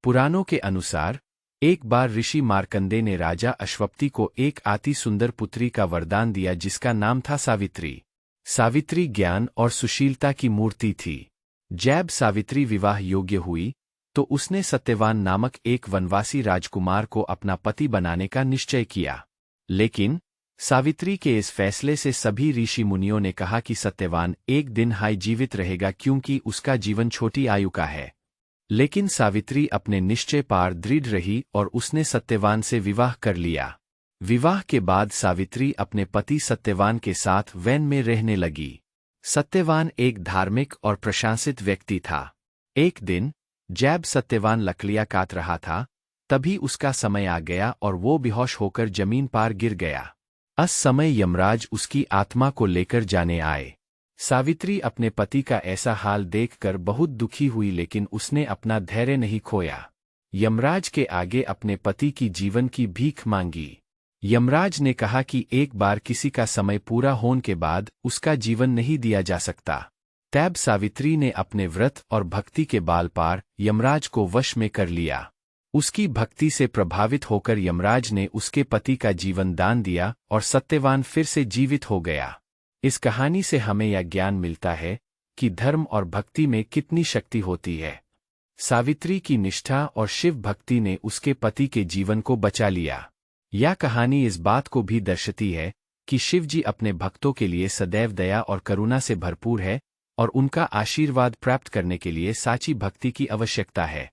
पुराणों के अनुसार एक बार ऋषि मार्कंडे ने राजा अश्वपति को एक अति सुंदर पुत्री का वरदान दिया जिसका नाम था सावित्री। सावित्री ज्ञान और सुशीलता की मूर्ति थी। जब सावित्री विवाह योग्य हुई तो उसने सत्यवान नामक एक वनवासी राजकुमार को अपना पति बनाने का निश्चय किया। लेकिन सावित्री के इस फैसले से सभी ऋषि मुनियों ने कहा कि सत्यवान एक दिन हाय जीवित रहेगा क्योंकि उसका जीवन छोटी आयु का है। लेकिन सावित्री अपने निश्चय पर दृढ़ रही और उसने सत्यवान से विवाह कर लिया। विवाह के बाद सावित्री अपने पति सत्यवान के साथ वैन में रहने लगी। सत्यवान एक धार्मिक और प्रशंसित व्यक्ति था। एक दिन जब सत्यवान लकड़ियां काट रहा था तभी उसका समय आ गया और वो बेहोश होकर जमीन पर गिर गया। उस समय यमराज उसकी आत्मा को लेकर जाने आए। सावित्री अपने पति का ऐसा हाल देखकर बहुत दुखी हुई लेकिन उसने अपना धैर्य नहीं खोया। यमराज के आगे अपने पति की जीवन की भीख मांगी। यमराज ने कहा कि एक बार किसी का समय पूरा होने के बाद उसका जीवन नहीं दिया जा सकता। तब सावित्री ने अपने व्रत और भक्ति के बाल पार यमराज को वश में कर लिया। उसकी भक्ति से प्रभावित होकर यमराज ने उसके पति का जीवन दान दिया और सत्यवान फिर से जीवित हो गया। इस कहानी से हमें यह ज्ञान मिलता है कि धर्म और भक्ति में कितनी शक्ति होती है। सावित्री की निष्ठा और शिव भक्ति ने उसके पति के जीवन को बचा लिया। यह कहानी इस बात को भी दर्शाती है कि शिव जी अपने भक्तों के लिए सदैव दया और करुणा से भरपूर है और उनका आशीर्वाद प्राप्त करने के लिए साची भक्ति की आवश्यकता है।